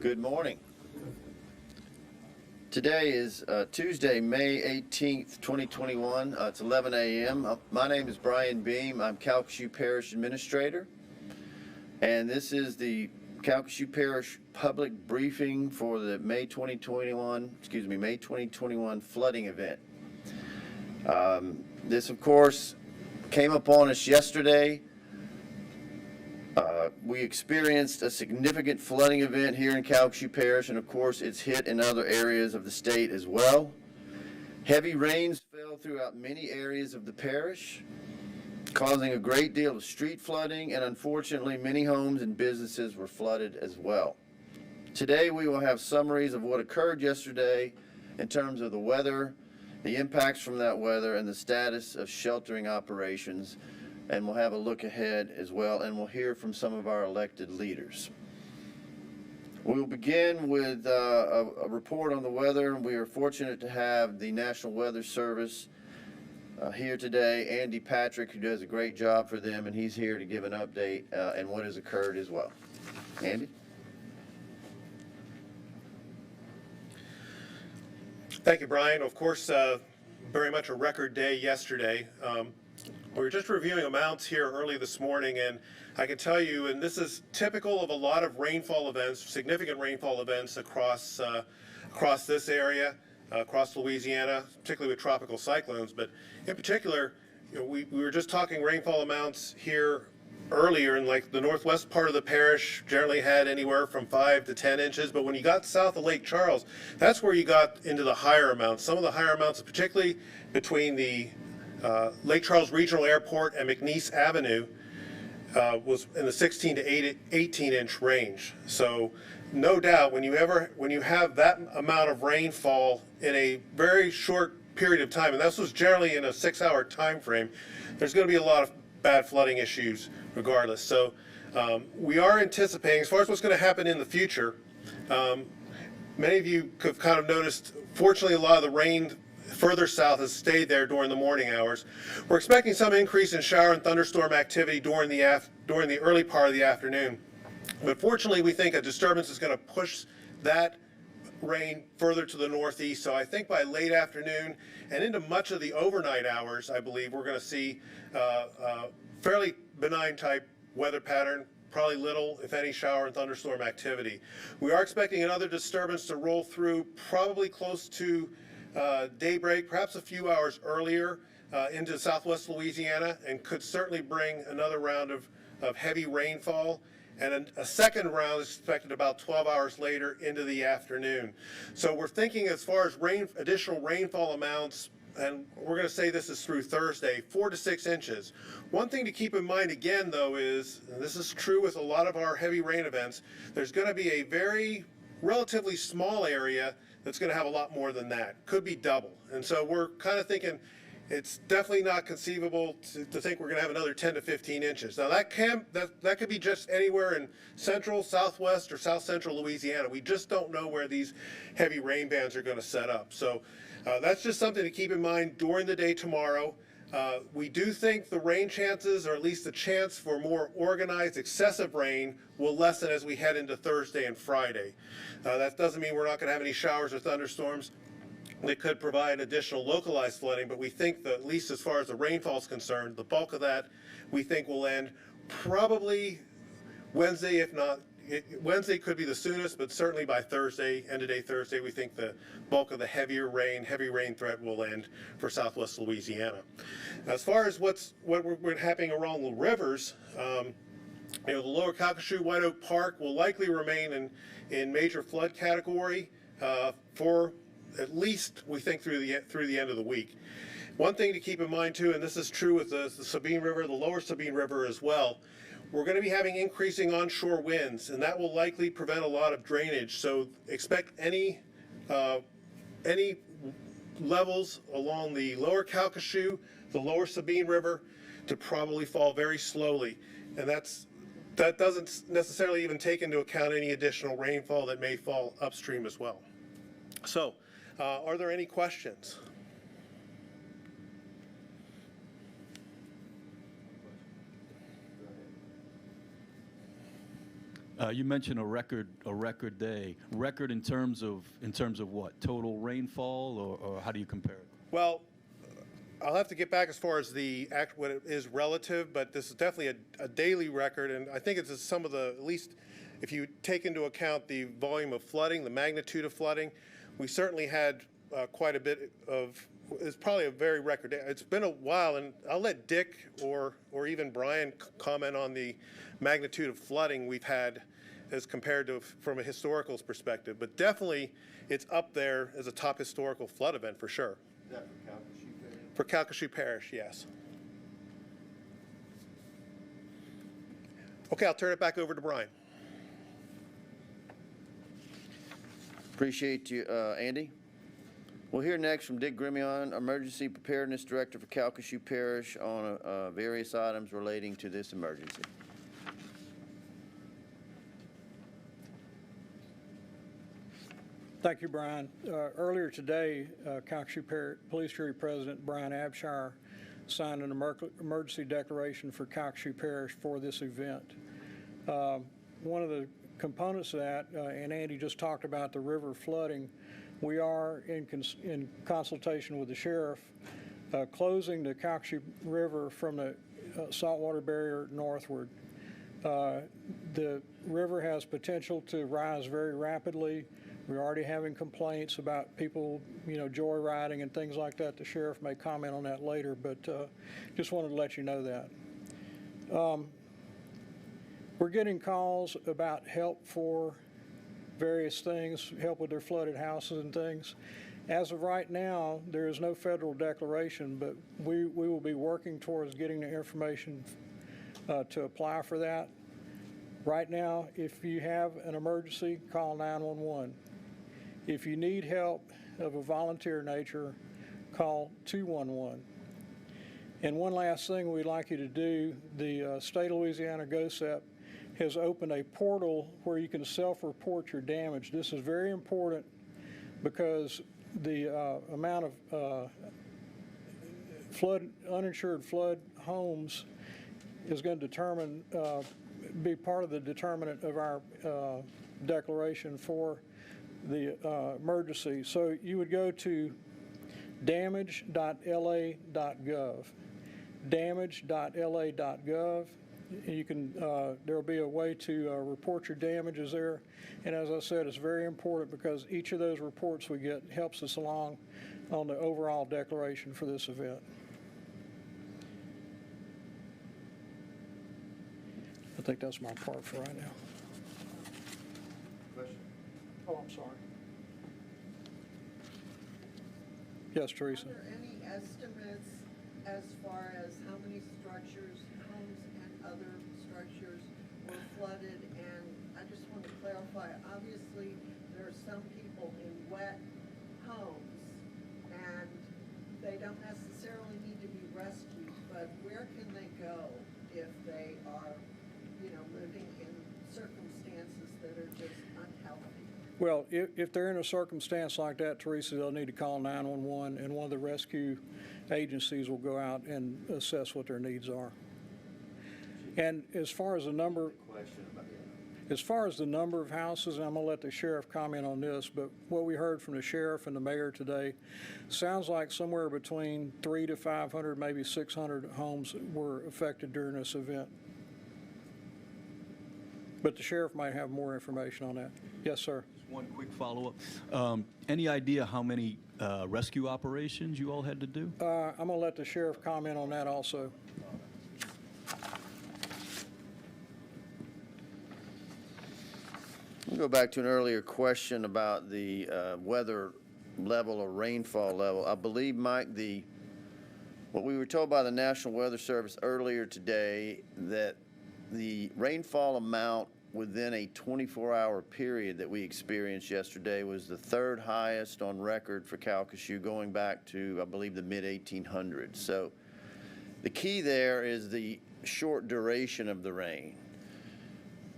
Good morning. Today is Tuesday, May 18th, 2021. It's 11 a.m. My name is Brian Beam. I'm Calcasieu Parish Administrator. And this is the Calcasieu Parish public briefing for the May 2021 flooding event. This, of course, came upon us yesterday. We experienced a significant flooding event here in Calcasieu Parish, and of course it's hit in other areas of the state as well. Heavy rains fell throughout many areas of the parish, causing a great deal of street flooding, and unfortunately many homes and businesses were flooded as well. Today we will have summaries of what occurred yesterday in terms of the weather, the impacts from that weather, and the status of sheltering operations. And we'll have a look ahead as well, and we'll hear from some of our elected leaders. We'll begin with a report on the weather, and we are fortunate to have the National Weather Service here today, Andy Patrick, who does a great job for them, and he's here to give an update and what has occurred as well. Andy? Thank you, Brian. Of course, very much a record day yesterday. We were just reviewing amounts here early this morning, and I can tell you, and this is typical of a lot of rainfall events, significant rainfall events across this area, across Louisiana, particularly with tropical cyclones. But in particular, we were just talking rainfall amounts here earlier, and like the northwest part of the parish generally had anywhere from 5 to 10 inches. But when you got south of Lake Charles, that's where you got into the higher amounts. Some of the higher amounts, particularly between the Lake Charles Regional Airport and McNeese Avenue, was in the 16 to 18 inch range. So no doubt when you have that amount of rainfall in a very short period of time, and this was generally in a 6-hour time frame, there's going to be a lot of bad flooding issues regardless. So we are anticipating, as far as what's going to happen in the future, many of you have kind of noticed, fortunately a lot of the rain further south has stayed there during the morning hours. We're expecting some increase in shower and thunderstorm activity during the early part of the afternoon. But fortunately, we think a disturbance is going to push that rain further to the northeast. So I think by late afternoon and into much of the overnight hours, I believe we're going to see fairly benign type weather pattern, probably little, if any, shower and thunderstorm activity. We are expecting another disturbance to roll through probably close to daybreak, perhaps a few hours earlier into southwest Louisiana, and could certainly bring another round of heavy rainfall. And a second round is expected about 12 hours later into the afternoon. So we're thinking, as far as additional rainfall amounts, and we're going to say this is through Thursday, 4 to 6 inches. One thing to keep in mind again, though, is, and this is true with a lot of our heavy rain events, there's going to be a very relatively small area that's going to have a lot more than that, could be double. And so we're kind of thinking it's definitely not conceivable to think we're going to have another 10 to 15 inches. Now that could be just anywhere in central, southwest, or south central Louisiana. We just don't know where these heavy rain bands are going to set up. So that's just something to keep in mind during the day tomorrow. We do think the rain chances, or at least the chance for more organized excessive rain, will lessen as we head into Thursday and Friday. That doesn't mean we're not going to have any showers or thunderstorms. They could provide additional localized flooding, but we think that, at least as far as the rainfall is concerned, the bulk of that we think will end probably Wednesday, if not Wednesday could be the soonest, but certainly by Thursday, end of day Thursday, we think the bulk of the heavy rain threat will end for southwest Louisiana. As far as what's happening along the rivers, the lower Calcasieu White Oak Park will likely remain in major flood category for at least, we think, through the end of the week. One thing to keep in mind too, and this is true with the Sabine River, the lower Sabine River as well, we're going to be having increasing onshore winds, and that will likely prevent a lot of drainage. So expect any levels along the lower Calcasieu, the lower Sabine River, to probably fall very slowly. And that doesn't necessarily even take into account any additional rainfall that may fall upstream as well. So, are there any questions? You mentioned a record day. Record in terms of what? Total rainfall, or how do you compare it? Well, I'll have to get back as far as what it is relative, but this is definitely a daily record, and I think it's some of the, at least if you take into account the volume of flooding, the magnitude of flooding, we certainly had quite a bit of, it's probably a very record day. It's been a while, and I'll let Dick or even Brian comment on the magnitude of flooding we've had as compared to from a historical perspective, but definitely it's up there as a top historical flood event for sure. Is that for Calcasieu Parish? For Calcasieu Parish, yes. Okay, I'll turn it back over to Brian. Appreciate you, Andy. We'll hear next from Dick Grimion, Emergency Preparedness Director for Calcasieu Parish, on various items relating to this emergency. Thank you, Brian. Earlier today, Calcasieu Parish Police Jury President Brian Abshire signed an emergency declaration for Calcasieu Parish for this event. One of the components of that, and Andy just talked about the river flooding, we are in consultation with the sheriff closing the Calcasieu River from the saltwater barrier northward. The river has potential to rise very rapidly. We're already having complaints about people, joyriding and things like that. The sheriff may comment on that later, but just wanted to let you know that. We're getting calls about help for various things, help with their flooded houses and things. As of right now, there is no federal declaration, but we will be working towards getting the information to apply for that. Right now, if you have an emergency, call 911. If you need help of a volunteer nature, call 211. And one last thing we'd like you to do, the State of Louisiana GOSEP has opened a portal where you can self-report your damage. This is very important because the amount of uninsured flood homes is going to be part of the determinant of our declaration for the emergency. So you would go to damage.la.gov, damage.la.gov. You can, there'll be a way to report your damages there. And as I said, it's very important because each of those reports we get helps us along on the overall declaration for this event. I think that's my part for right now. Question? Oh, I'm sorry. Yes, Teresa. Are there any estimates as far as how many structures, homes and other structures were flooded? And I just want to clarify, obviously, there are some people in wet homes and they don't necessarily need to be rescued, but where can they go if they are, living in circumstances that are just unhealthy? Well, if they're in a circumstance like that, Teresa, they'll need to call 911, and one of the rescue agencies will go out and assess what their needs are. And as far as the number of houses, and I'm going to let the sheriff comment on this, but what we heard from the sheriff and the mayor today sounds like somewhere between 300 to 500, maybe 600 homes were affected during this event. But the sheriff might have more information on that. Yes, sir. Just one quick follow-up. Any idea how many rescue operations you all had to do? I'm going to let the sheriff comment on that also. We'll go back to an earlier question about the weather level or rainfall level. I believe, Mike, what we were told by the National Weather Service earlier today, that the rainfall amount within a 24-hour period that we experienced yesterday was the third highest on record for Calcasieu, going back to, I believe, the mid-1800s. So the key there is the short duration of the rain.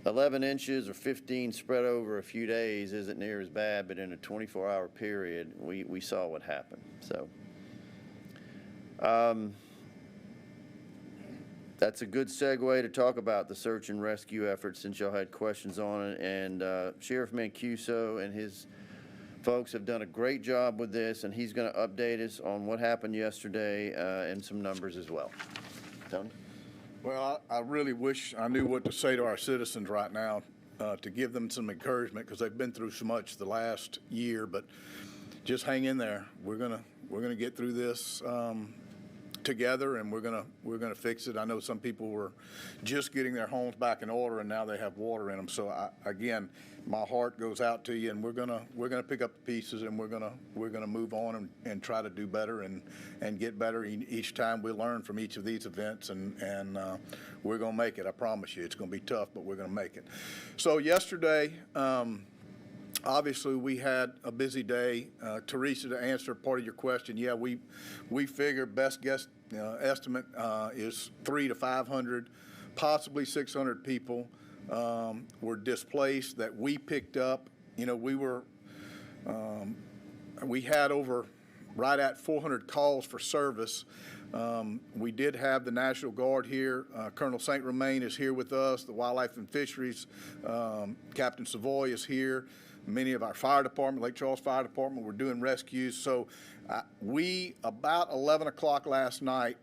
11 inches or 15 spread over a few days isn't near as bad, but in a 24-hour period, we saw what happened. So That's a good segue to talk about the search and rescue efforts, since y'all had questions on it. And Sheriff Mancuso and his folks have done a great job with this, and he's going to update us on what happened yesterday and some numbers as well. Tony? Well, I really wish I knew what to say to our citizens right now to give them some encouragement, because they've been through so much the last year. But just hang in there. We're gonna get through this together, and we're gonna fix it. I know some people were just getting their homes back in order, and now they have water in them. So again, my heart goes out to you, and we're gonna pick up the pieces, and we're gonna move on and try to do better and get better each time. We learn from each of these events, and we're gonna make it. I promise you, it's gonna be tough, but we're gonna make it. So yesterday, obviously, we had a busy day. Teresa, to answer part of your question, yeah, we figure best guess estimate is 300 to 500, possibly 600 people were displaced that we picked up. You know, we had over right at 400 calls for service. We did have the National Guard here. Colonel St. Romain is here with us. The Wildlife and Fisheries, Captain Savoy is here. Many of our fire department, Lake Charles Fire Department, were doing rescues. So we, about 11 o'clock last night,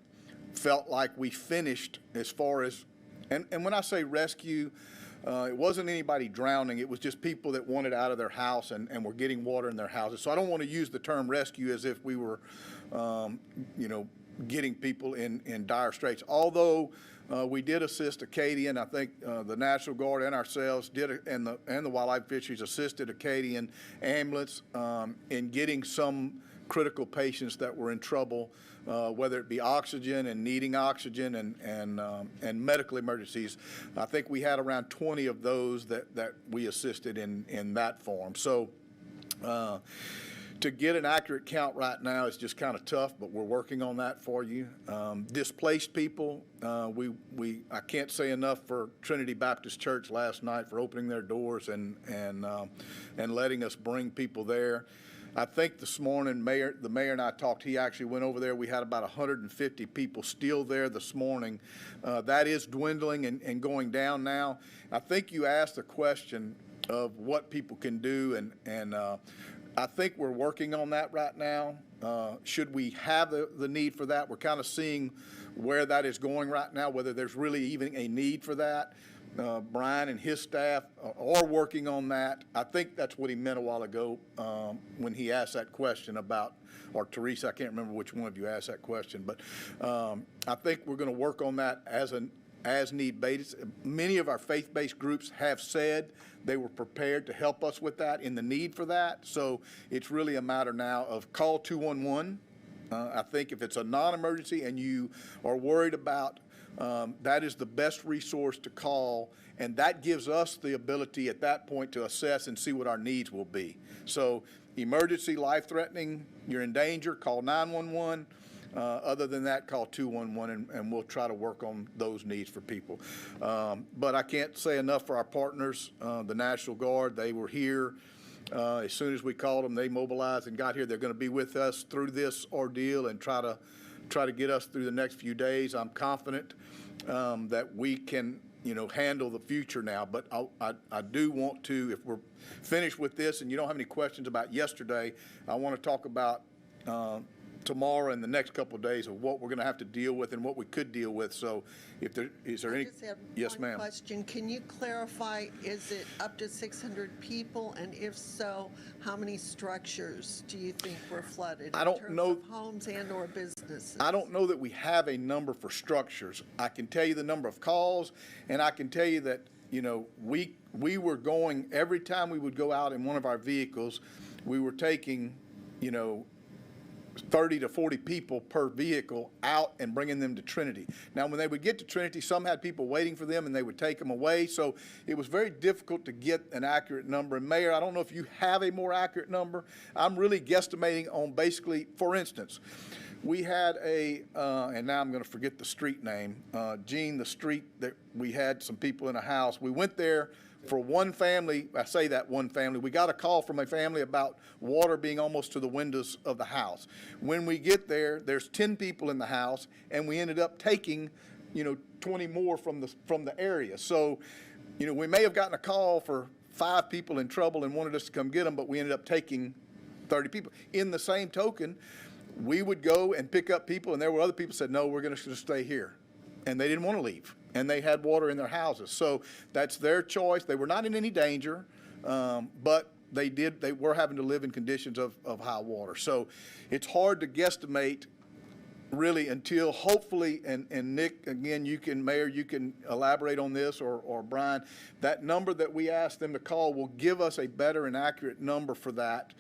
felt like we finished as far as, and when I say rescue, it wasn't anybody drowning. It was just people that wanted out of their house and were getting water in their houses. So I don't want to use the term rescue as if we were, getting people in dire straits. Although we did assist Acadian, I think the National Guard and ourselves did, and the Wildlife Fisheries assisted Acadian ambulance in getting some critical patients that were in trouble, whether it be oxygen and needing oxygen and medical emergencies. I think we had around 20 of those that we assisted in that form. So to get an accurate count right now is just kind of tough, but we're working on that for you. Displaced people, I can't say enough for Trinity Baptist Church last night for opening their doors and letting us bring people there. I think this morning, the mayor and I talked. He actually went over there. We had about 150 people still there this morning. That is dwindling and going down now. I think you asked the question of what people can do, and I think we're working on that right now. Should we have the need for that? We're kind of seeing where that is going right now, whether there's really even a need for that. Brian and his staff are working on that. I think that's what he meant a while ago when he asked that question about, or Teresa, I can't remember which one of you asked that question, but I think we're going to work on that as need basis. Many of our faith-based groups have said they were prepared to help us with that in the need for that. So it's really a matter now of call 211. I think if it's a non-emergency and you are worried about, that is the best resource to call, and that gives us the ability at that point to assess and see what our needs will be. So emergency, life-threatening, you're in danger, call 911. Other than that, call 211, and we'll try to work on those needs for people. But I can't say enough for our partners, the National Guard. They were here. As soon as we called them, they mobilized and got here. They're going to be with us through this ordeal and try to get us through the next few days. I'm confident that we can, handle the future now. But I do want to, if we're finished with this and you don't have any questions about yesterday, I want to talk about tomorrow and the next couple of days of what we're going to have to deal with and what we could deal with. So is there any? I just have yes, one ma'am. question. Can you clarify, is it up to 600 people? And if so, how many structures do you think were flooded? I don't know. In terms of homes and or businesses? I don't know that we have a number for structures. I can tell you the number of calls, and I can tell you that, we were going, every time we would go out in one of our vehicles, we were taking, 30 to 40 people per vehicle out and bringing them to Trinity. Now, when they would get to Trinity, some had people waiting for them and they would take them away. So it was very difficult to get an accurate number. And Mayor, I don't know if you have a more accurate number. I'm really guesstimating on basically, for instance, we had and now I'm going to forget the street name, Gene, the street that we had some people in a house. We went there for one family. I say that one family. We got a call from a family about water being almost to the windows of the house. When we get there, there's 10 people in the house, and we ended up taking, 20 more from the area. So, we may have gotten a call for 5 people in trouble and wanted us to come get them, but we ended up taking 30 people. In the same token, we would go and pick up people, and there were other people who said, no, we're going to stay here. And they didn't want to leave, and they had water in their houses. So that's their choice. They were not in any danger, but they were having to live in conditions of high water. So it's hard to guesstimate really until hopefully, and Nick, again, Mayor, you can elaborate on this, or Brian, that number that we asked them to call will give us a better and accurate number for that,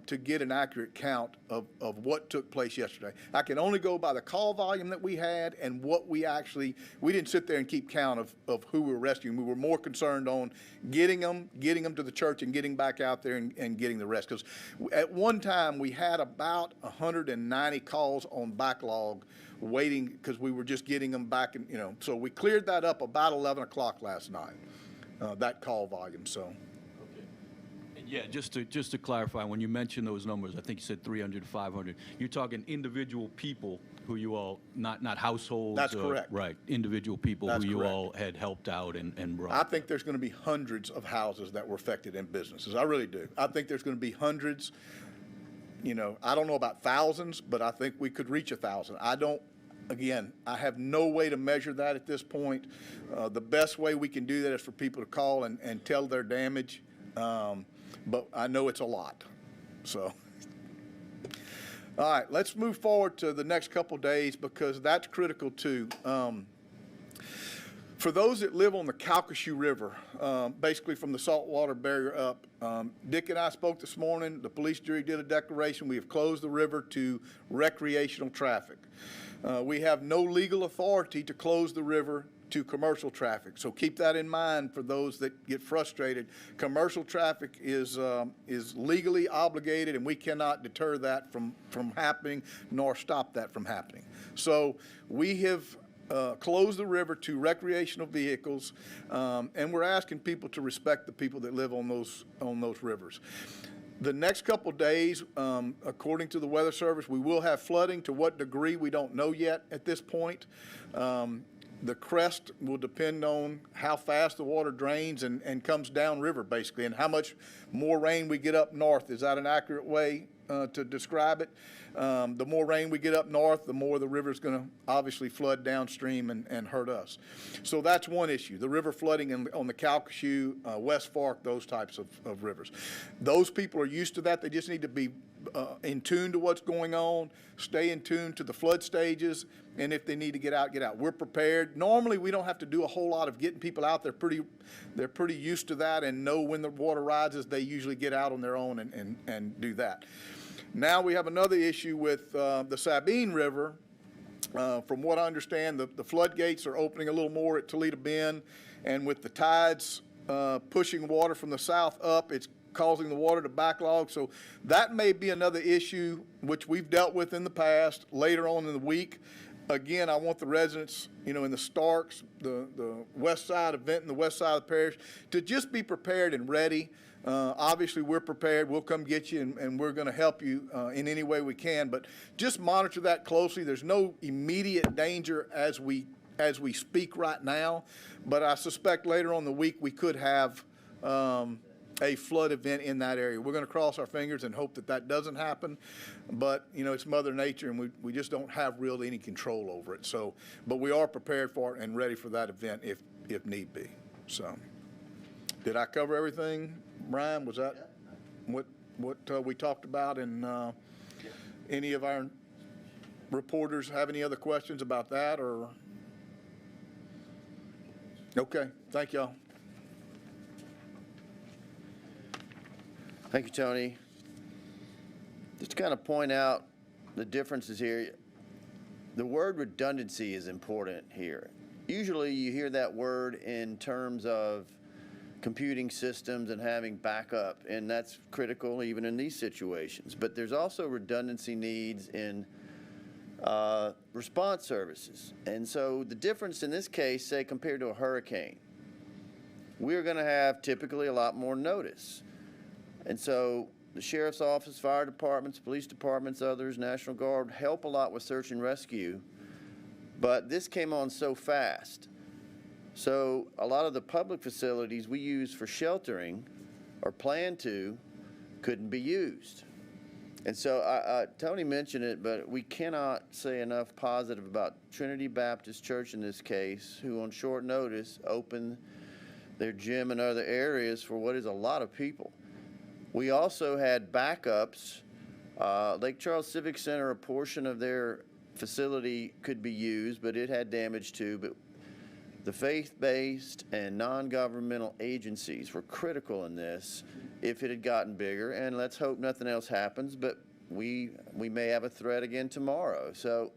to get an accurate count of what took place yesterday. I can only go by the call volume that we had and what we didn't sit there and keep count of who we were rescuing. We were more concerned on getting them to the church and getting back out there and getting the rest. Because at one time we had about 190 calls on backlog waiting, because we were just getting them back, and so we cleared that up about 11 o'clock last night, that call volume. So. Yeah, just to clarify, when you mention those numbers, I think you said 300 to 500. You're talking individual people who you all, not households. That's correct. Right, individual people That's who you correct. all had helped out and brought. I think there's going to be hundreds of houses that were affected in businesses. I really do. I think there's going to be hundreds. I don't know about thousands, but I think we could reach 1,000. Again, I have no way to measure that at this point. The best way we can do that is for people to call and tell their damage. But I know it's a lot. So, all right, let's move forward to the next couple days, because that's critical too. For those that live on the Calcasieu River, basically from the saltwater barrier up, Dick and I spoke this morning. The police jury did a declaration. We have closed the river to recreational traffic. We have no legal authority to close the river to commercial traffic. So keep that in mind for those that get frustrated. Commercial traffic is legally obligated, and we cannot deter that from happening nor stop that from happening. So we have closed the river to recreational vehicles, and we're asking people to respect the people that live on those rivers. The next couple days, according to the Weather Service, we will have flooding. To what degree, we don't know yet at this point. The crest will depend on how fast the water drains and comes downriver, basically, and how much more rain we get up north. Is that an accurate way to describe it? The more rain we get up north, the more the river's going to obviously flood downstream and hurt us. So that's one issue, the river flooding on the Calcasieu, West Fork, those types of rivers. Those people are used to that. They just need to be in tune to what's going on, stay in tune to the flood stages, and if they need to get out, get out. We're prepared. Normally, we don't have to do a whole lot of getting people out. They're pretty used to that and know when the water rises. They usually get out on their own and do that. Now we have another issue with the Sabine River. From what I understand, the floodgates are opening a little more at Toledo Bend, and with the tides pushing water from the south up, it's causing the water to backlog. So that may be another issue which we've dealt with in the past later on in the week. Again, I want the residents, in the Starks, the west side of Benton, the west side of the parish, to just be prepared and ready. Obviously, we're prepared. We'll come get you, and we're going to help you in any way we can. But just monitor that closely. There's no immediate danger as we speak right now, but I suspect later on in the week we could have a flood event in that area. We're going to cross our fingers and hope that doesn't happen, but it's Mother Nature, and we just don't have really any control over it. So, but we are prepared for it and ready for that event if need be. So, did I cover everything, Brian? Was that what we talked about? And any of our reporters have any other questions about that? Or okay, thank y'all. Thank you, Tony. Just to kind of point out the differences here, the word redundancy is important here. Usually you hear that word in terms of computing systems and having backup, and that's critical even in these situations. But there's also redundancy needs in response services. And so the difference in this case, say compared to a hurricane, we're going to have typically a lot more notice. And so the sheriff's office, fire departments, police departments, others, National Guard help a lot with search and rescue. But this came on so fast. So a lot of the public facilities we use for sheltering or plan to couldn't be used. And so Tony mentioned it, but we cannot say enough positive about Trinity Baptist Church in this case, who on short notice opened their gym and other areas for what is a lot of people. We also had backups. Lake Charles Civic Center, a portion of their facility could be used, but it had damage too. But the faith-based and non-governmental agencies were critical in this if it had gotten bigger, and let's hope nothing else happens, but we may have a threat again tomorrow. So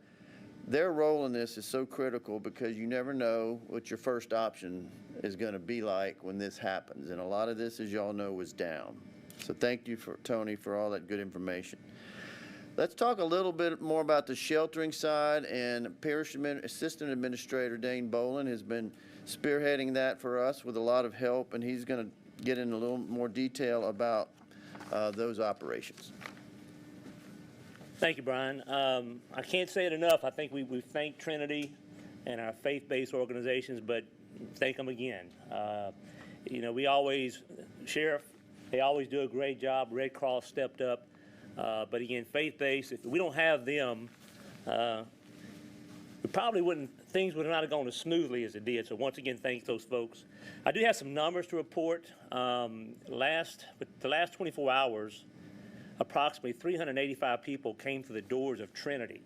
their role in this is so critical because you never know what your first option is going to be like when this happens, and a lot of this, as y'all know, was down. So thank you, Tony, for all that good information. Let's talk a little bit more about the sheltering side, and Parish Assistant Administrator Dane Boland has been spearheading that for us with a lot of help, and he's going to get in a little more detail about those operations. Thank you, Brian. I can't say it enough. I think we thank Trinity and our faith-based organizations, but thank them again. You know, we always, Sheriff, they always do a great job. Red Cross stepped up. But again, faith-based, if we don't have them, we probably wouldn't, things would not have gone as smoothly as it did. So once again, thank those folks. I do have some numbers to report. The last 24 hours, approximately 385 people came to the doors of Trinity.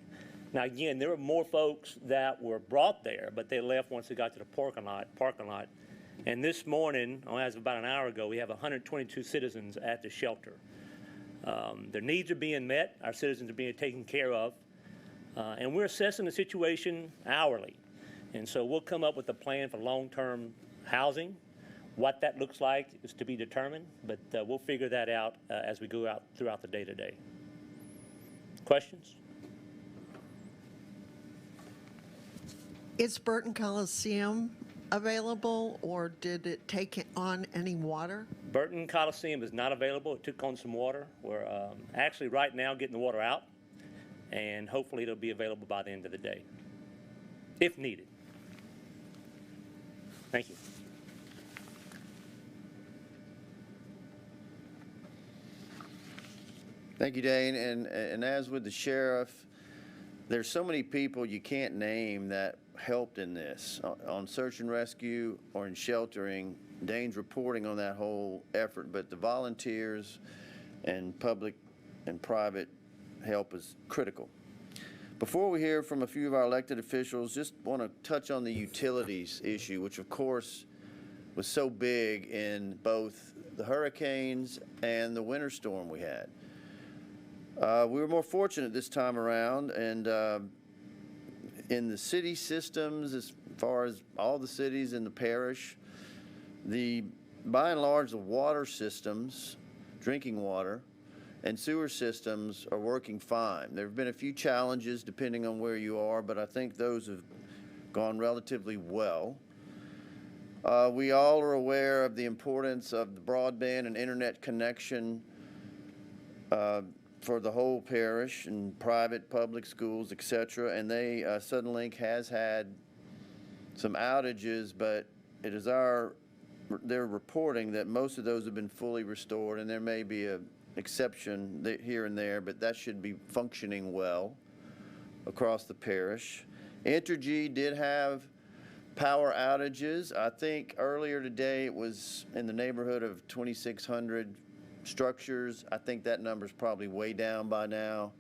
Now again, there were more folks that were brought there, but they left once they got to the parking lot. And this morning, as of about an hour ago, we have 122 citizens at the shelter. Their needs are being met. Our citizens are being taken care of. And we're assessing the situation hourly. And so we'll come up with a plan for long-term housing. What that looks like is to be determined, but we'll figure that out as we go out throughout the day today. Questions? Is Burton Coliseum available, or did it take on any water? Burton Coliseum is not available. It took on some water. We're actually right now getting the water out, and hopefully it'll be available by the end of the day, if needed. Thank you. Thank you, Dane. And as with the sheriff, there's so many people you can't name that helped in this, on search and rescue or in sheltering. Dane's reporting on that whole effort, but the volunteers and public and private help is critical. Before we hear from a few of our elected officials, just want to touch on the utilities issue, which of course was so big in both the hurricanes and the winter storm we had. We were more fortunate this time around, and in the city systems, as far as all the cities in the parish, by and large, the water systems, drinking water, and sewer systems are working fine. There have been a few challenges depending on where you are, but I think those have gone relatively well. We all are aware of the importance of the broadband and internet connection for the whole parish and private, public schools, et cetera. And Suddenlink has had some outages, but it is they're reporting that most of those have been fully restored, and there may be an exception here and there, but that should be functioning well across the parish. Entergy did have power outages. I think earlier today it was in the neighborhood of 2,600 structures. I think that number's probably way down by now.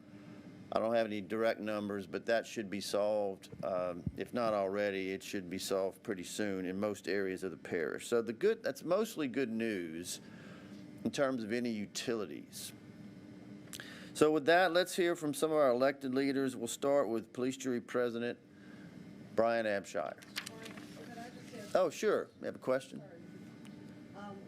I don't have any direct numbers, but that should be solved. If not already, it should be solved pretty soon in most areas of the parish. So that's mostly good news in terms of any utilities. So with that, let's hear from some of our elected leaders. We'll start with Police Jury President Brian Abshire. Could I just ask? Oh, sure. You have a question?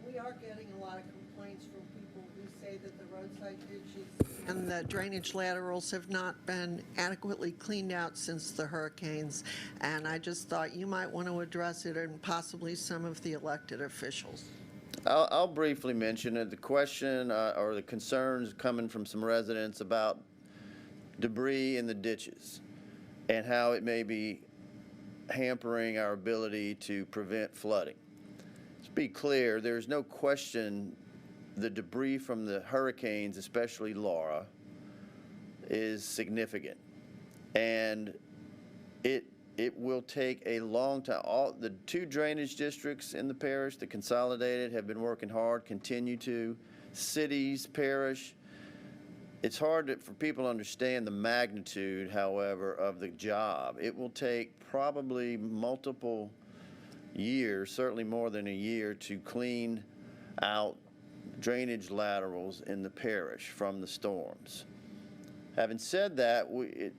We are getting a lot of complaints from people who say that the roadside ditches and the drainage laterals have not been adequately cleaned out since the hurricanes. And I just thought you might want to address it, and possibly some of the elected officials. I'll briefly mention it. The question or the concerns coming from some residents about debris in the ditches and how it may be hampering our ability to prevent flooding. Let's be clear, there's no question the debris from the hurricanes, especially Laura, is significant. And it will take a long time. All the 2 drainage districts in the parish, the consolidated, have been working hard, continue to. Cities, parish. It's hard for people to understand the magnitude, however, of the job. It will take probably multiple years, certainly more than a year, to clean out drainage laterals in the parish from the storms. Having said that,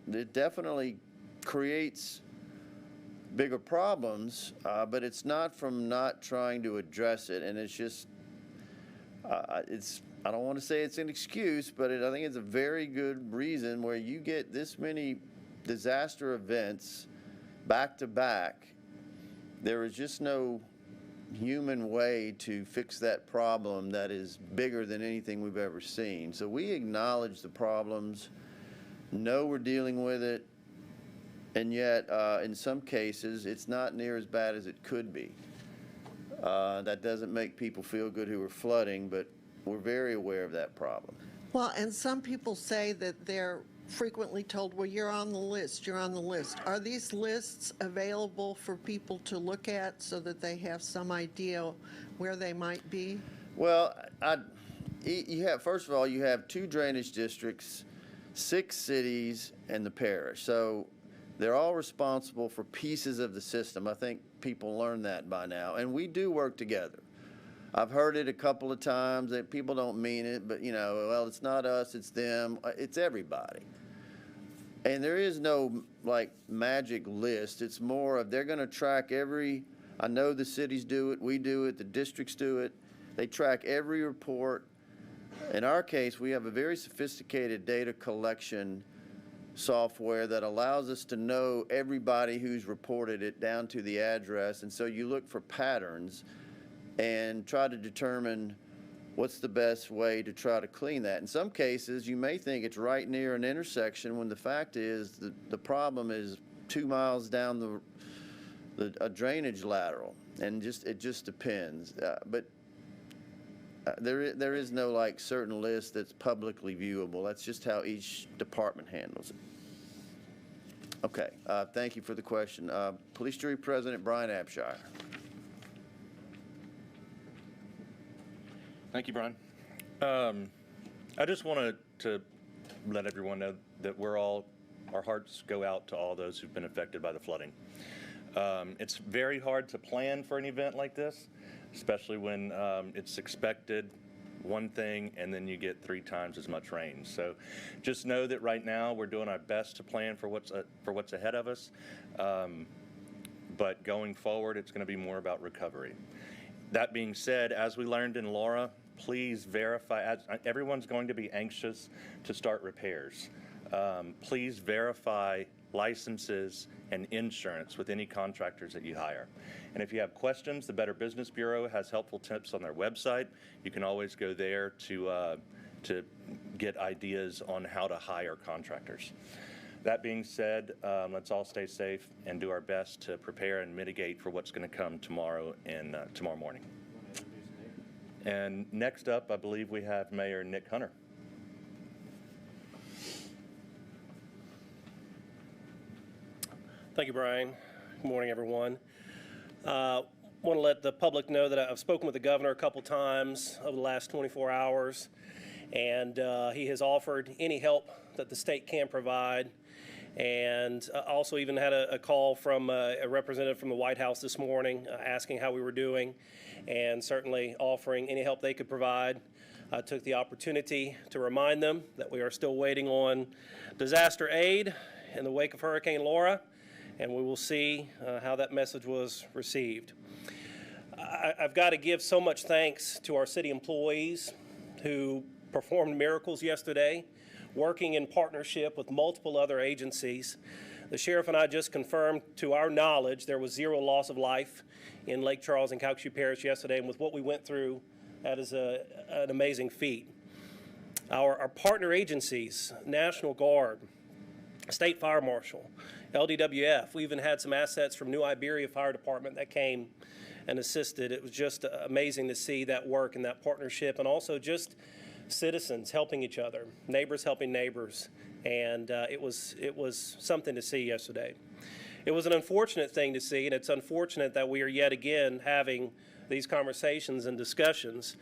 it definitely creates bigger problems, but it's not from not trying to address it, and it's just, I don't want to say it's an excuse, but I think it's a very good reason where you get this many disaster events back to back. There is just no human way to fix that problem that is bigger than anything we've ever seen. So we acknowledge the problems, know we're dealing with it, and yet in some cases it's not near as bad as it could be. That doesn't make people feel good who are flooding, but we're very aware of that problem. Well, and some people say that they're frequently told, well, you're on the list, you're on the list. Are these lists available for people to look at so that they have some idea where they might be? Well, first of all, you have 2 drainage districts, 6 cities, and the parish. So they're all responsible for pieces of the system. I think people learn that by now. And we do work together. I've heard it a couple of times that people don't mean it, but, well, it's not us, it's them, it's everybody. And there is no, magic list. It's more of they're going to track I know the cities do it, we do it, the districts do it. They track every report. In our case, we have a very sophisticated data collection software that allows us to know everybody who's reported it down to the address. And so you look for patterns and try to determine what's the best way to try to clean that. In some cases, you may think it's right near an intersection when the fact is the problem is 2 miles down a drainage lateral, and it just depends. But there is no certain list that's publicly viewable. That's just how each department handles it. Okay, thank you for the question. Police Jury President Brian Abshire. Thank you, Brian. I just wanted to let everyone know that our hearts go out to all those who've been affected by the flooding. It's very hard to plan for an event like this, especially when it's expected one thing and then you get 3 times as much rain. So just know that right now we're doing our best to plan for what's ahead of us. But going forward, it's going to be more about recovery. That being said, as we learned in Laura, please verify. Everyone's going to be anxious to start repairs. Please verify licenses and insurance with any contractors that you hire. And if you have questions, the Better Business Bureau has helpful tips on their website. You can always go there to get ideas on how to hire contractors. That being said, let's all stay safe and do our best to prepare and mitigate for what's going to come tomorrow and tomorrow morning. And next up, I believe we have Mayor Nick Hunter. Thank you, Brian. Good morning, everyone. Want to let the public know that I've spoken with the governor a couple times over the last 24 hours, and he has offered any help that the state can provide. And also even had a call from a representative from the White House this morning asking how we were doing, and certainly offering any help they could provide. I took the opportunity to remind them that we are still waiting on disaster aid in the wake of Hurricane Laura, and we will see how that message was received. I've got to give so much thanks to our city employees who performed miracles yesterday, working in partnership with multiple other agencies. The sheriff and I just confirmed, to our knowledge, there was 0 loss of life in Lake Charles and Calcasieu Parish yesterday, and with what we went through, that is an amazing feat. Our partner agencies, National Guard, State Fire Marshal, LDWF. We even had some assets from New Iberia Fire Department that came and assisted. It was just amazing to see that work and that partnership, and also just citizens helping each other, neighbors helping neighbors, and it was something to see yesterday. It was an unfortunate thing to see, and it's unfortunate that we are yet again having these conversations and discussions.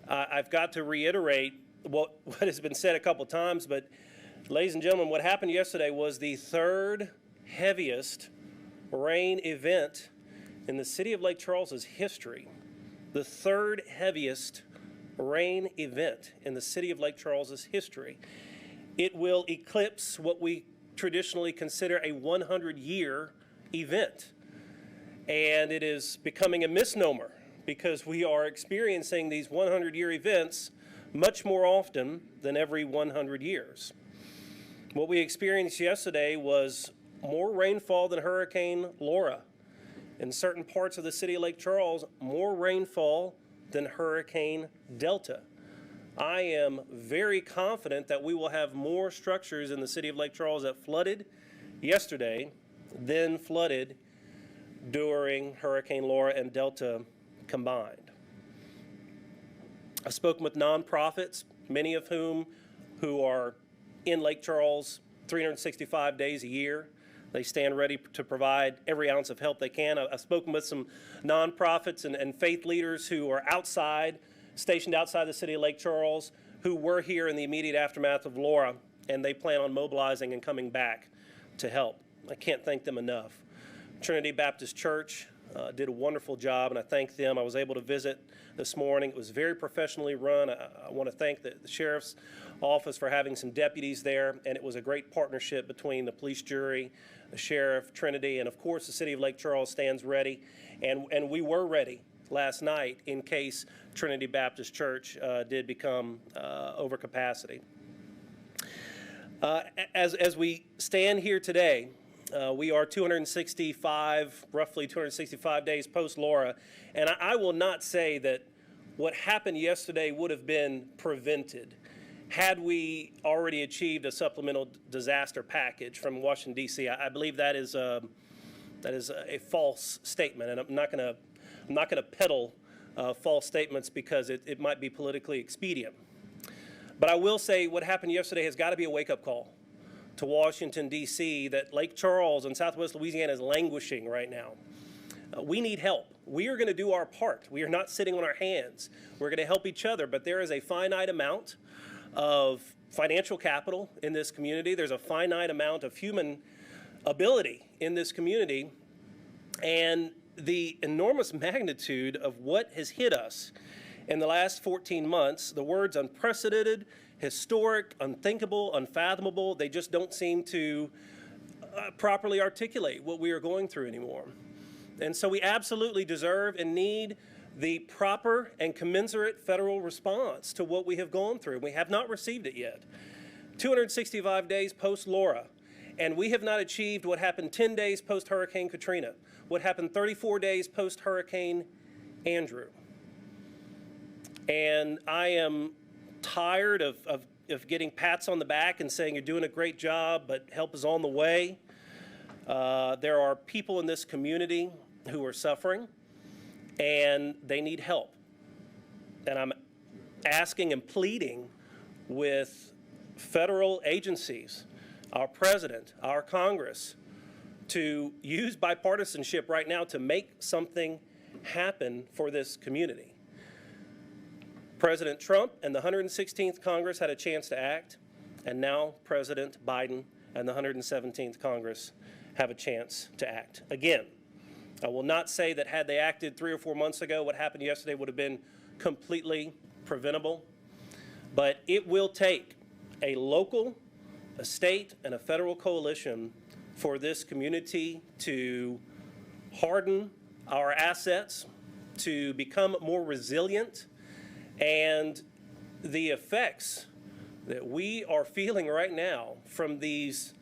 I've got to reiterate what has been said a couple times, but ladies and gentlemen, what happened yesterday was the third heaviest rain event in the city of Lake Charles's history. The third heaviest rain event in the city of Lake Charles's history. It will eclipse what we traditionally consider a 100-year event. And it is becoming a misnomer because we are experiencing these 100-year events much more often than every 100 years. What we experienced yesterday was more rainfall than Hurricane Laura. In certain parts of the city of Lake Charles, more rainfall than Hurricane Delta. I am very confident that we will have more structures in the city of Lake Charles that flooded yesterday than flooded during Hurricane Laura and Delta combined. I've spoken with nonprofits, many of whom who are in Lake Charles 365 days a year. They stand ready to provide every ounce of help they can. I've spoken with some nonprofits and faith leaders who are stationed outside the city of Lake Charles, who were here in the immediate aftermath of Laura, and they plan on mobilizing and coming back to help. I can't thank them enough. Trinity Baptist Church did a wonderful job, and I thank them. I was able to visit this morning. It was very professionally run. I want to thank the sheriff's office for having some deputies there, and it was a great partnership between the police jury, the sheriff, Trinity, and of course the city of Lake Charles stands ready, and we were ready last night in case Trinity Baptist Church did become over capacity. As we stand here today, we are roughly 265 days post-Laura, and I will not say that what happened yesterday would have been prevented had we already achieved a supplemental disaster package from Washington, D.C. I believe that is a false statement, and I'm not going to peddle false statements because it might be politically expedient. But I will say what happened yesterday has got to be a wake-up call to Washington, D.C., that Lake Charles and Southwest Louisiana is languishing right now. We need help. We are going to do our part. We are not sitting on our hands. We're going to help each other, but there is a finite amount of financial capital in this community. There's a finite amount of human ability in this community, and the enormous magnitude of what has hit us in the last 14 months, the words unprecedented, historic, unthinkable, unfathomable, they just don't seem to properly articulate what we are going through anymore. And so we absolutely deserve and need the proper and commensurate federal response to what we have gone through. We have not received it yet. 265 days post-Laura, and we have not achieved what happened 10 days post-Hurricane Katrina, what happened 34 days post-Hurricane Andrew. And I am tired of getting pats on the back and saying you're doing a great job, but help is on the way. There are people in this community who are suffering, and they need help. And I'm asking and pleading with federal agencies, our president, our Congress, to use bipartisanship right now to make something happen for this community. President Trump and the 116th Congress had a chance to act, and now President Biden and the 117th Congress have a chance to act. Again, I will not say that had they acted 3 or 4 months ago, what happened yesterday would have been completely preventable, but it will take a local, a state, and a federal coalition for this community to harden our assets, to become more resilient, and the effects that we are feeling right now from these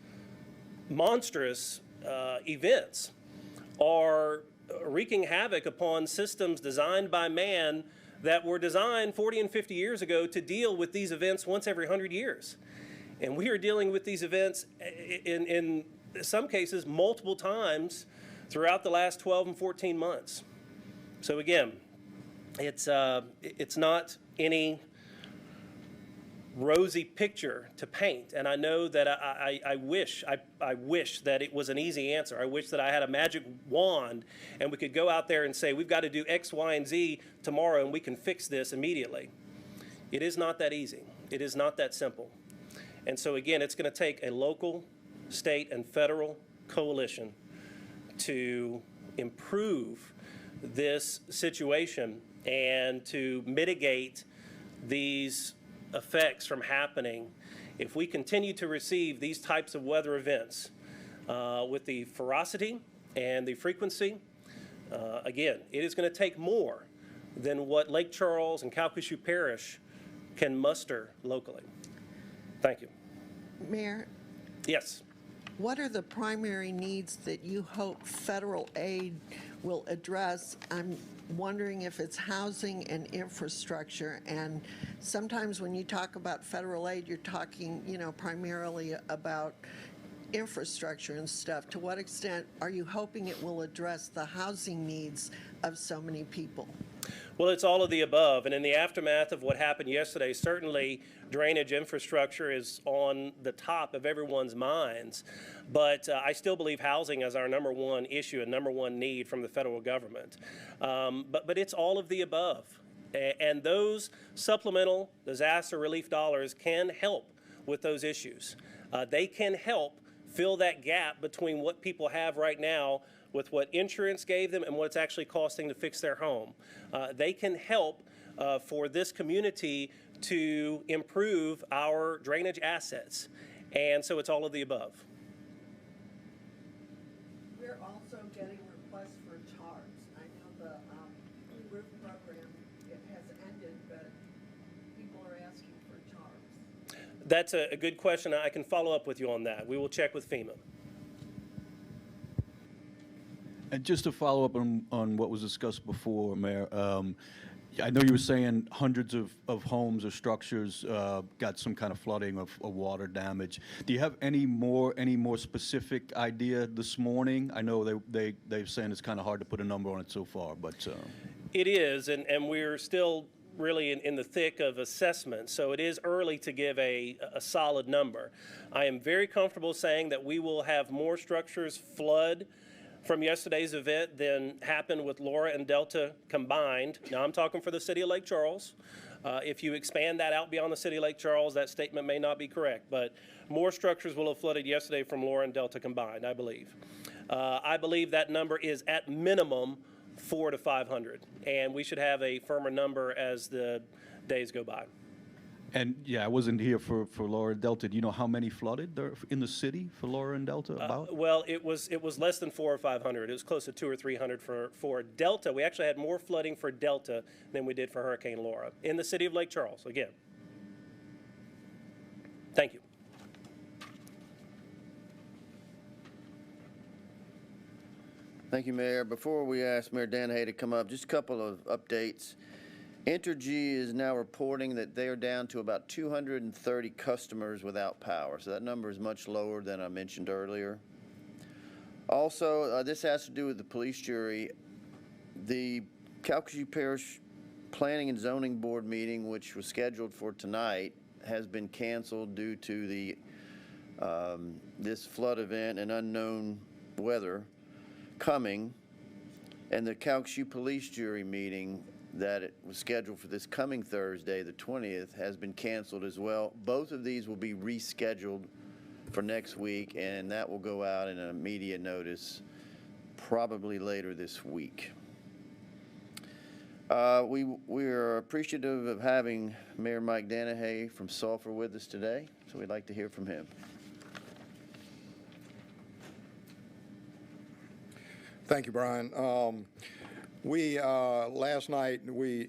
monstrous events are wreaking havoc upon systems designed by man that were designed 40 and 50 years ago to deal with these events once every 100 years. And we are dealing with these events in some cases, multiple times throughout the last 12 and 14 months. So again, it's not any rosy picture to paint, and I know that I wish that it was an easy answer. I wish that I had a magic wand and we could go out there and say we've got to do X, Y, and Z tomorrow and we can fix this immediately. It is not that easy. It is not that simple. And so again, it's going to take a local, state, and federal coalition to improve this situation and to mitigate these effects from happening. If we continue to receive these types of weather events with the ferocity and the frequency, again, it is going to take more than what Lake Charles and Calcasieu Parish can muster locally. Thank you. Mayor, Yes. what are the primary needs that you hope federal aid will address? I'm wondering if it's housing and infrastructure. And sometimes when you talk about federal aid, you're talking, primarily about infrastructure and stuff. To what extent are you hoping it will address the housing needs of so many people? Well, it's all of the above. And in the aftermath of what happened yesterday, certainly drainage infrastructure is on the top of everyone's minds. But I still believe housing is our number one issue and number one need from the federal government. But it's all of the above. And those supplemental disaster relief dollars can help with those issues. They can help fill that gap between what people have right now with what insurance gave them and what it's actually costing to fix their home. They can help for this community to improve our drainage assets. And so it's all of the above. We're also getting requests for tarps. I know the roof program, it has ended, but people are asking for tarps. That's a good question. I can follow up with you on that. We will check with FEMA. And just to follow up on what was discussed before, Mayor, I know you were saying hundreds of homes or structures got some kind of flooding or water damage. Do you have any more specific idea this morning? I know they're saying it's kind of hard to put a number on it so far, but It is, and we're still really in the thick of assessment, so it is early to give a solid number. I am very comfortable saying that we will have more structures flood from yesterday's event than happened with Laura and Delta combined. Now, I'm talking for the city of Lake Charles. If you expand that out beyond the city of Lake Charles, that statement may not be correct, but more structures will have flooded yesterday from Laura and Delta combined, I believe. I believe that number is at minimum 400 to 500, and we should have a firmer number as the days go by. and yeah, I wasn't here for Laura and Delta. Do you know how many flooded there in the city for Laura and Delta? About? Well, it was less than 400 or 500. It was close to 200 or 300 for Delta. We actually had more flooding for Delta than we did for Hurricane Laura in the city of Lake Charles. Again, thank you. Thank you, Mayor. Before we ask Mayor Danahay to come up, just a couple of updates. Entergy is now reporting that they are down to about 230 customers without power. So that number is much lower than I mentioned earlier. Also, this has to do with the police jury. The Calcasieu Parish Planning and Zoning Board meeting, which was scheduled for tonight, has been canceled due to the this flood event and unknown weather coming. And the Calcasieu Police Jury meeting that it was scheduled for this coming Thursday, the 20th, has been canceled as well. Both of these will be rescheduled for next week, and that will go out in an immediate notice probably later this week. We are appreciative of having Mayor Mike Danahay from Sulphur with us today, so we'd like to hear from him. Thank you, Brian. Last night, we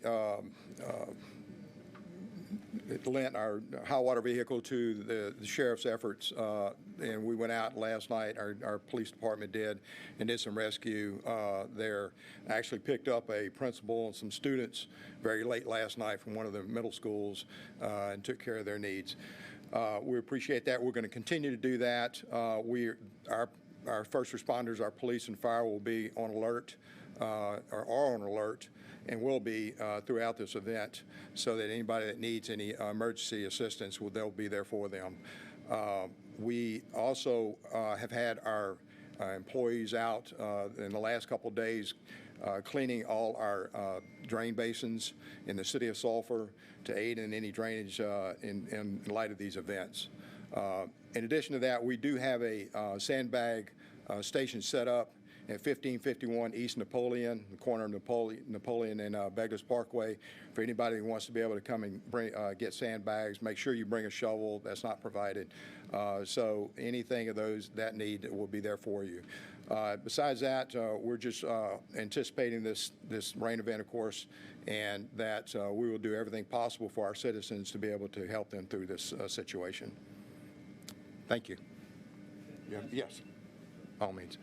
lent our high water vehicle to the sheriff's efforts, and we went out last night, our police department did, and did some rescue there. Actually picked up a principal and some students very late last night from one of the middle schools and took care of their needs. We appreciate that. We're going to continue to do that. Our first responders, our police and fire will be on alert, or are on alert, and will be throughout this event, so that anybody that needs any emergency assistance, they'll be there for them. We also have had our employees out in the last couple of days cleaning all our drain basins in the city of Sulphur to aid in any drainage in light of these events. In addition to that, we do have a sandbag station set up at 1551 East Napoleon, the corner of Napoleon and Begles Parkway, for anybody who wants to be able to come and get sandbags. Make sure you bring a shovel. That's not provided. So anything of those that need will be there for you. Besides that, we're just anticipating this rain event, of course, and that we will do everything possible for our citizens to be able to help them through this situation. Thank you. Yeah, yes, all means.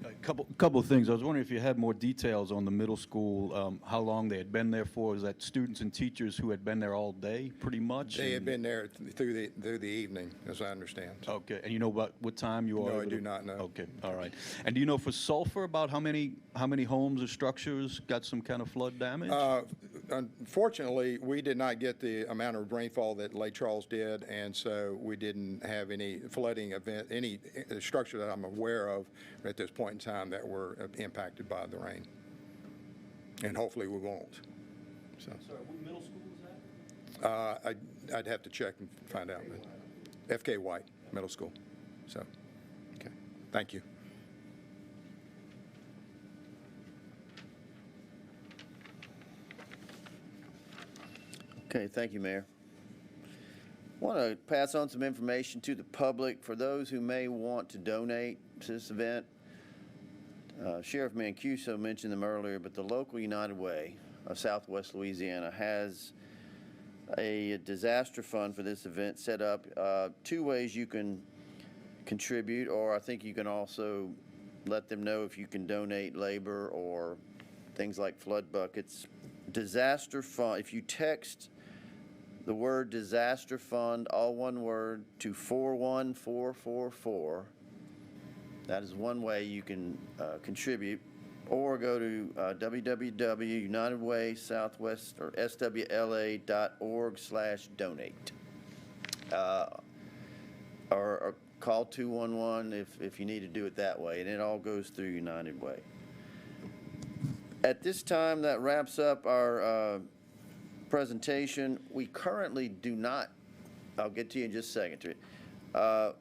A couple of things. I was wondering if you had more details on the middle school, how long they had been there for. Is that students and teachers who had been there all day, pretty much? They had been there through the evening, as I understand. Okay, and you know about what time you are? No, I do not know. Okay, all right. And do you know for Sulphur about how many homes or structures got some kind of flood damage? Unfortunately, we did not get the amount of rainfall that Lake Charles did, and so we didn't have any flooding event, any structure that I'm aware of at this point in time that were impacted by the rain. And hopefully we won't. So. Sorry, what middle school is that? I'd have to check and find out. F.K. White Middle School. So, okay. Thank you. Okay, thank you, Mayor. I want to pass on some information to the public for those who may want to donate to this event. Sheriff Mancuso mentioned them earlier, but the local United Way of Southwest Louisiana has a disaster fund for this event set up. Two ways you can contribute, or I think you can also let them know if you can donate labor or things like flood buckets. Disaster fund, if you text the word disaster fund, all one word, to 41444, that is one way you can contribute, or go to www.unitedwaysouthwest or swla.org/donate, or call 211 if you need to do it that way, and it all goes through United Way. At this time, that wraps up our presentation. We currently do not, I'll get to you in just a second,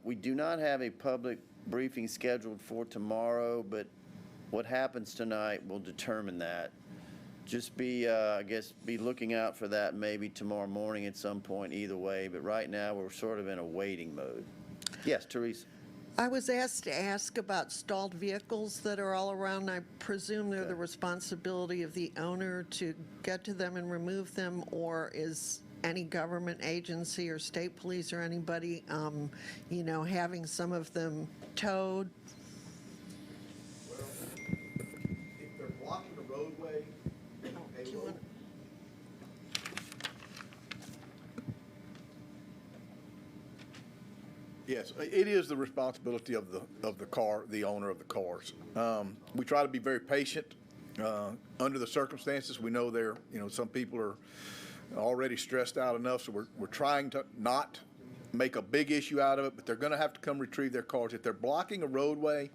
we do not have a public briefing scheduled for tomorrow, but what happens tonight will determine that. Just be, I guess, be looking out for that maybe tomorrow morning at some point either way, but right now we're sort of in a waiting mode. Yes, Teresa. I was asked to ask about stalled vehicles that are all around. I presume they're the responsibility of the owner to get to them and remove them, or is any government agency or state police or anybody, you know, having some of them towed? Well, if they're blocking the roadway, yes, it is the responsibility of the car, the owner of the cars. We try to be very patient under the circumstances. We know some people are already stressed out enough, so we're trying to not make a big issue out of it, but they're going to have to come retrieve their cars. If they're blocking a roadway,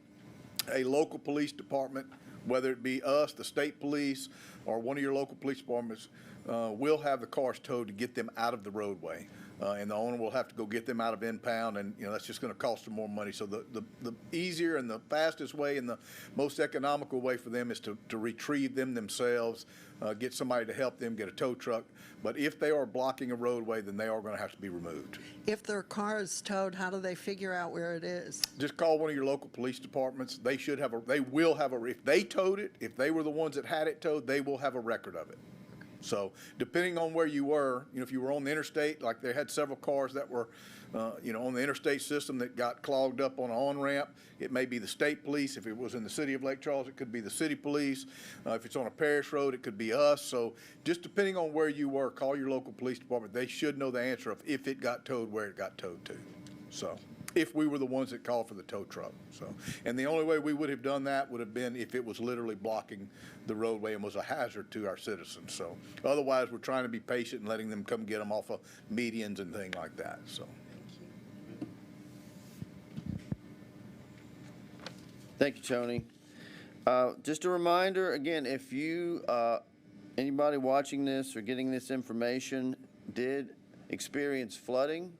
a local police department, whether it be us, the state police, or one of your local police departments, will have the cars towed to get them out of the roadway. And the owner will have to go get them out of impound, and that's just going to cost them more money. So the easier and the fastest way and the most economical way for them is to retrieve them themselves, get somebody to help them, get a tow truck. But if they are blocking a roadway, then they are going to have to be removed. If their car is towed, how do they figure out where it is? Just call one of your local police departments. They should have they will have if they towed it, if they were the ones that had it towed, they will have a record of it. So depending on where you were, if you were on the interstate, like they had several cars that were, on the interstate system that got clogged up on an on-ramp, it may be the state police. If it was in the city of Lake Charles, it could be the city police. If it's on a parish road, it could be us. So just depending on where you were, call your local police department. They should know the answer of if it got towed, where it got towed to. So if we were the ones that called for the tow truck. So, and the only way we would have done that would have been if it was literally blocking the roadway and was a hazard to our citizens. So otherwise, we're trying to be patient and letting them come get them off of medians and things like that. So. Thank you, Tony. Just a reminder, again, if you, anybody watching this or getting this information did experience flooding,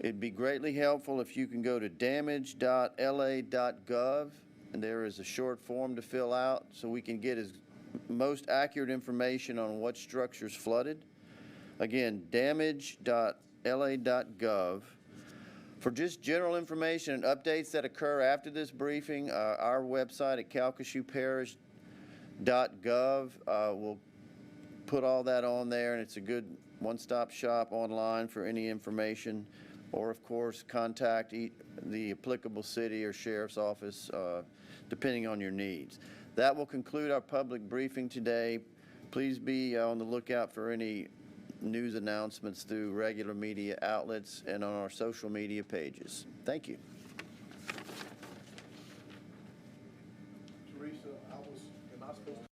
it'd be greatly helpful if you can go to damage.la.gov, and there is a short form to fill out so we can get as most accurate information on what structures flooded. Again, damage.la.gov. For just general information and updates that occur after this briefing, our website at calcasieuParish.gov will put all that on there, and it's a good one-stop shop online for any information. Or, of course, contact the applicable city or sheriff's office, depending on your needs. That will conclude our public briefing today. Please be on the lookout for any news announcements through regular media outlets and on our social media pages. Thank you. Teresa, am I supposed to